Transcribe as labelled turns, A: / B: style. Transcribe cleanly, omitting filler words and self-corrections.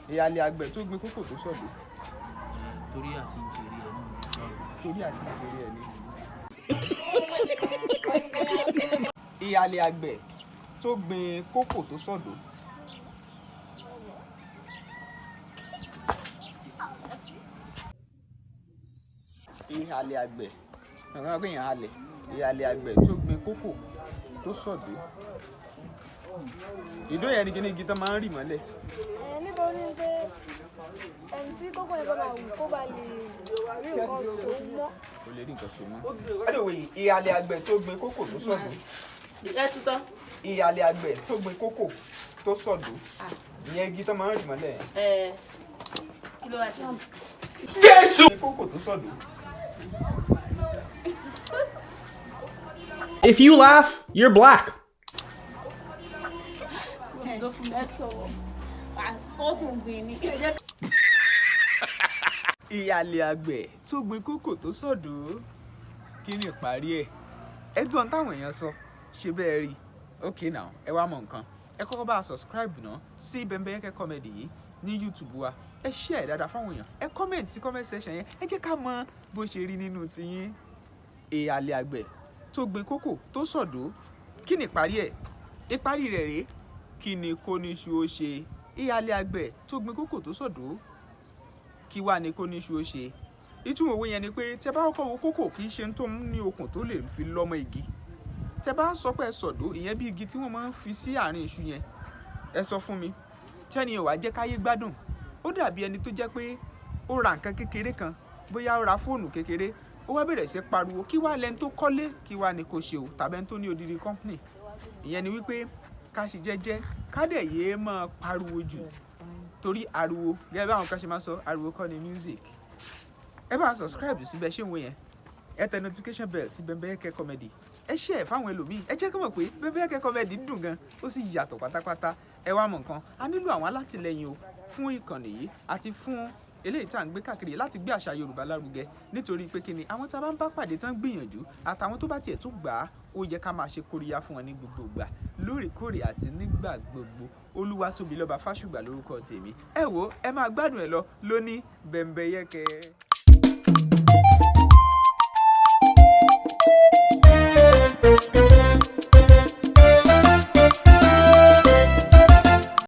A: Ihale àgbẹ̀ tó gbin kókò tó sọ̀dọ̀.
B: Torí àti ìjèrè ẹ̀ náà.
A: Torí àti ìjèrè ẹ̀ ni. Ihale àgbẹ̀ tó gbin kókò tó sọ̀dọ̀. Ihale àgbẹ̀ ọ̀rọ̀ pé èèyàn halẹ̀. Ihale àgbẹ̀ tó gbin kókò tó sọ̀dọ̀. Ìdó yẹn ni kí ni igi tán máa ń rì mọ́lẹ̀.
C: Níbo ni pé ẹni tí kókò yẹn bá máa wù kó bá lè rí nǹkan so mọ́.
A: Kò lè rí nǹkan so mọ́. Anyway, ihale àgbẹ̀ tó gbin kókò tó sọ̀dọ̀.
D: Ẹ tún sọ.
A: Ihale àgbẹ̀ tó gbin kókò tó sọ̀dọ̀. Ìyẹn igi tán máa ń rì mọ́lẹ̀.
D: Kí ló wá ṣe?
A: Jésù! Kókò tó sọ̀dọ̀.
E: If you laugh, you're black.
A: Ihale àgbẹ̀ tó gbin kókò tó sọ̀dọ̀. Kí ni ìparí ẹ̀? Ẹgbọ́n táwọn èèyàn sọ ṣe bẹ́ẹ̀ rí. Okay now, ẹ wá mọ nǹkan. Ẹ kọ́kọ́ bá subscribe náà sí Bembeyeke comedy yìí ní YouTube wa. Ẹ share dáadáa fáwọn èèyàn. Ẹ comment sí comment section yẹn. Ẹ jẹ́ ká mọ bó ṣe rí nínú tiyín. Ihale àgbẹ̀ tó gbin kókò tó sọ̀dọ̀. Kí ni ìparí ẹ̀? Ìparí rẹ̀ rèé. Kí ni kóníṣu ó ṣe? Ihale àgbẹ̀ tó gbin kókò tó sọ̀dọ̀. Kí wá ni kóníṣu ó ṣe? Ìtumọ̀ òwe yẹn ni pé tẹ́ bá kọ́kọ́ wo kókò kì í ṣe tó ní okùn tó lè fi lọ́mọ igi. Tẹ́ bá sọ pé sọ̀dọ̀ ìyẹn bí igi tí wọ́n máa ń fi sí àárín iṣu yẹn. Ẹ sọ fún mi. Tẹ́ni ò wá jẹ́ káyé gbádùn. Ó dàbí ẹni tó jẹ́ pé ó ra nǹkan kékeré kan, bóyá ó ra fóònù kékeré, ó wá bẹ̀rẹ̀ sí pariwo kí wá lẹ́ni tó kọ́lé kí wá ni kò ṣe o tàbí ẹni tó ní odidi company. Ìyẹn ni wípé ká ṣe jẹ́jẹ́ ká dẹ̀ yéé máa pariwo jù torí ariwo gẹ́gẹ́ bí àwọn kan ṣe máa sọ ariwo kọ́ ni music. Ẹ bá subscribe síbẹ̀ ṣé ń wo yẹn. Ẹ tẹ notification bell sí Bembeyeke comedy. Ẹ share fáwọn ẹlòmíì. Ẹ jẹ́ kí wọ́n mọ̀ pé Bembeyeke comedy dùn gan ó sì yàtọ̀ pátápátá. Ẹ wá mọ̀ nǹkan a nílò àwọn alátìlẹyìn o fún ìkànnì yìí àti fún eléyìí tá à ń gbé káàkiri láti gbé àṣà Yorùbá lárugẹ nítorí pé kíni àwọn tá a bá ń bá pàdé tán gbìyànjú àtàwọn tó bá tiẹ̀ tó gbà á ó yẹ ká máa ṣe kóríyá fún wọn ní gbogbo ìgbà lóòrèkóòrè àti nígbà gbogbo. Olúwatóbilọ́ba Fásùgbà lórúkọ tèmi. Ẹ wo ẹ máa gbádùn ẹ lọ lóní Bembeyeke.